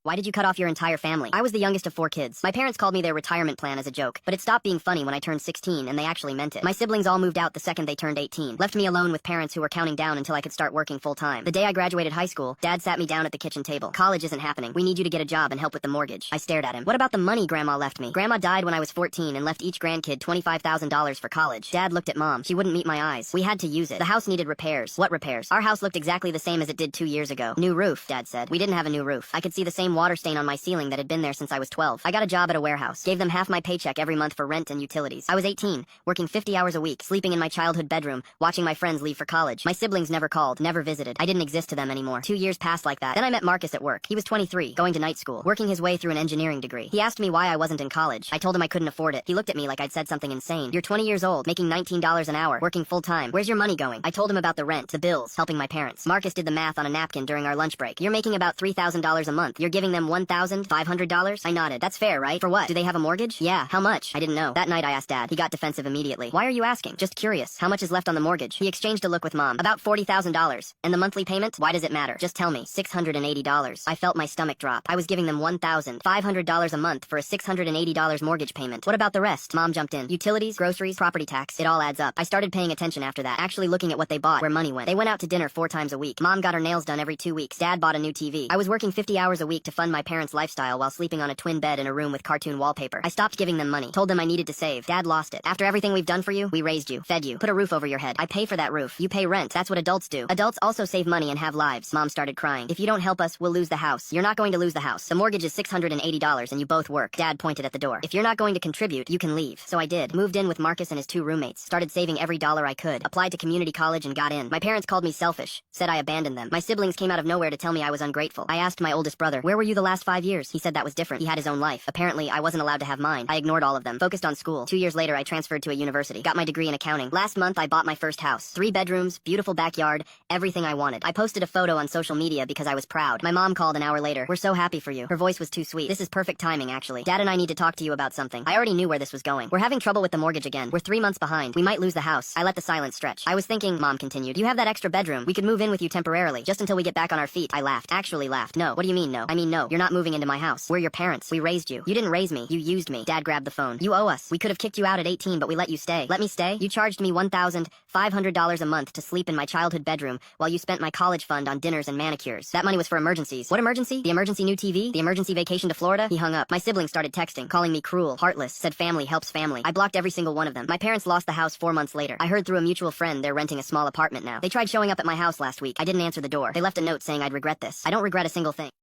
Why did you cut off your entire family? I was the youngest of 4 kids. My parents called me their retirement plan as a joke, but it stopped being funny when I turned 16 and they actually meant it. My siblings all moved out the second they turned 18, left me alone with parents who were counting down until I could start working full time. The day I graduated high school, Dad sat me down at the kitchen table. College isn't happening. We need you to get a job and help with the mortgage. I stared at him. What about the money Grandma left me? Grandma died when I was 14 and left each grandkid $25,000 for college. Dad looked at Mom. She wouldn't meet my eyes. We had to use it. The house needed repairs. What repairs? Our house looked exactly the same as it did 2 years ago. New roof, Dad said. We didn't have a new roof. I could see the same water stain on my ceiling that had been there since I was 12. I got a job at a warehouse. Gave them half my paycheck every month for rent and utilities. I was 18, working 50 hours a week, sleeping in my childhood bedroom, watching my friends leave for college. My siblings never called, never visited. I didn't exist to them anymore. 2 years passed like that. Then I met Marcus at work. He was 23, going to night school, working his way through an engineering degree. He asked me why I wasn't in college. I told him I couldn't afford it. He looked at me like I'd said something insane. You're 20 years old, making $19 an hour, working full time. Where's your money going? I told him about the rent, the bills, helping my parents. Marcus did the math on a napkin during our lunch break. You're making about $3,000 a month. You're giving them $1,500? I nodded. That's fair, right? For what? Do they have a mortgage? Yeah. How much? I didn't know. That night I asked Dad. He got defensive immediately. Why are you asking? Just curious. How much is left on the mortgage? He exchanged a look with Mom. About $40,000. And the monthly payment? Why does it matter? Just tell me. $680. I felt my stomach drop. I was giving them $1,500 a month for a $680 mortgage payment. What about the rest? Mom jumped in. Utilities, groceries, property tax. It all adds up. I started paying attention after that, actually looking at what they bought, where money went. They went out to dinner 4 times a week. Mom got her nails done every 2 weeks. Dad bought a new TV. I was working 50 hours a week to fund my parents' lifestyle while sleeping on a twin bed in a room with cartoon wallpaper. I stopped giving them money. Told them I needed to save. Dad lost it. After everything we've done for you, we raised you, fed you, put a roof over your head. I pay for that roof. You pay rent. That's what adults do. Adults also save money and have lives. Mom started crying. If you don't help us, we'll lose the house. You're not going to lose the house. The mortgage is $680 and you both work. Dad pointed at the door. If you're not going to contribute, you can leave. So I did. Moved in with Marcus and his 2 roommates. Started saving every dollar I could. Applied to community college and got in. My parents called me selfish. Said I abandoned them. My siblings came out of nowhere to tell me I was ungrateful. I asked my oldest brother, where were you the last 5 years? He said that was different. He had his own life. Apparently, I wasn't allowed to have mine. I ignored all of them. Focused on school. 2 years later, I transferred to a university. Got my degree in accounting. Last month, I bought my first house. 3 bedrooms, beautiful backyard, everything I wanted. I posted a photo on social media because I was proud. My mom called an hour later. We're so happy for you. Her voice was too sweet. This is perfect timing, actually. Dad and I need to talk to you about something. I already knew where this was going. We're having trouble with the mortgage again. We're 3 months behind. We might lose the house. I let the silence stretch. I was thinking, Mom continued, you have that extra bedroom. We could move in with you temporarily, just until we get back on our feet. I laughed. Actually laughed. No. What do you mean no? I mean no. You're not moving into my house. We're your parents. We raised you. You didn't raise me. You used me. Dad grabbed the phone. You owe us. We could have kicked you out at 18, but we let you stay. Let me stay? You charged me $1,500 a month to sleep in my childhood bedroom while you spent my college fund on dinners and manicures. That money was for emergencies. What emergency? The emergency new TV? The emergency vacation to Florida? He hung up. My siblings started texting, calling me cruel, heartless, said family helps family. I blocked every single one of them. My parents lost the house 4 months later. I heard through a mutual friend they're renting a small apartment now. They tried showing up at my house last week. I didn't answer the door. They left a note saying I'd regret this. I don't regret a single thing.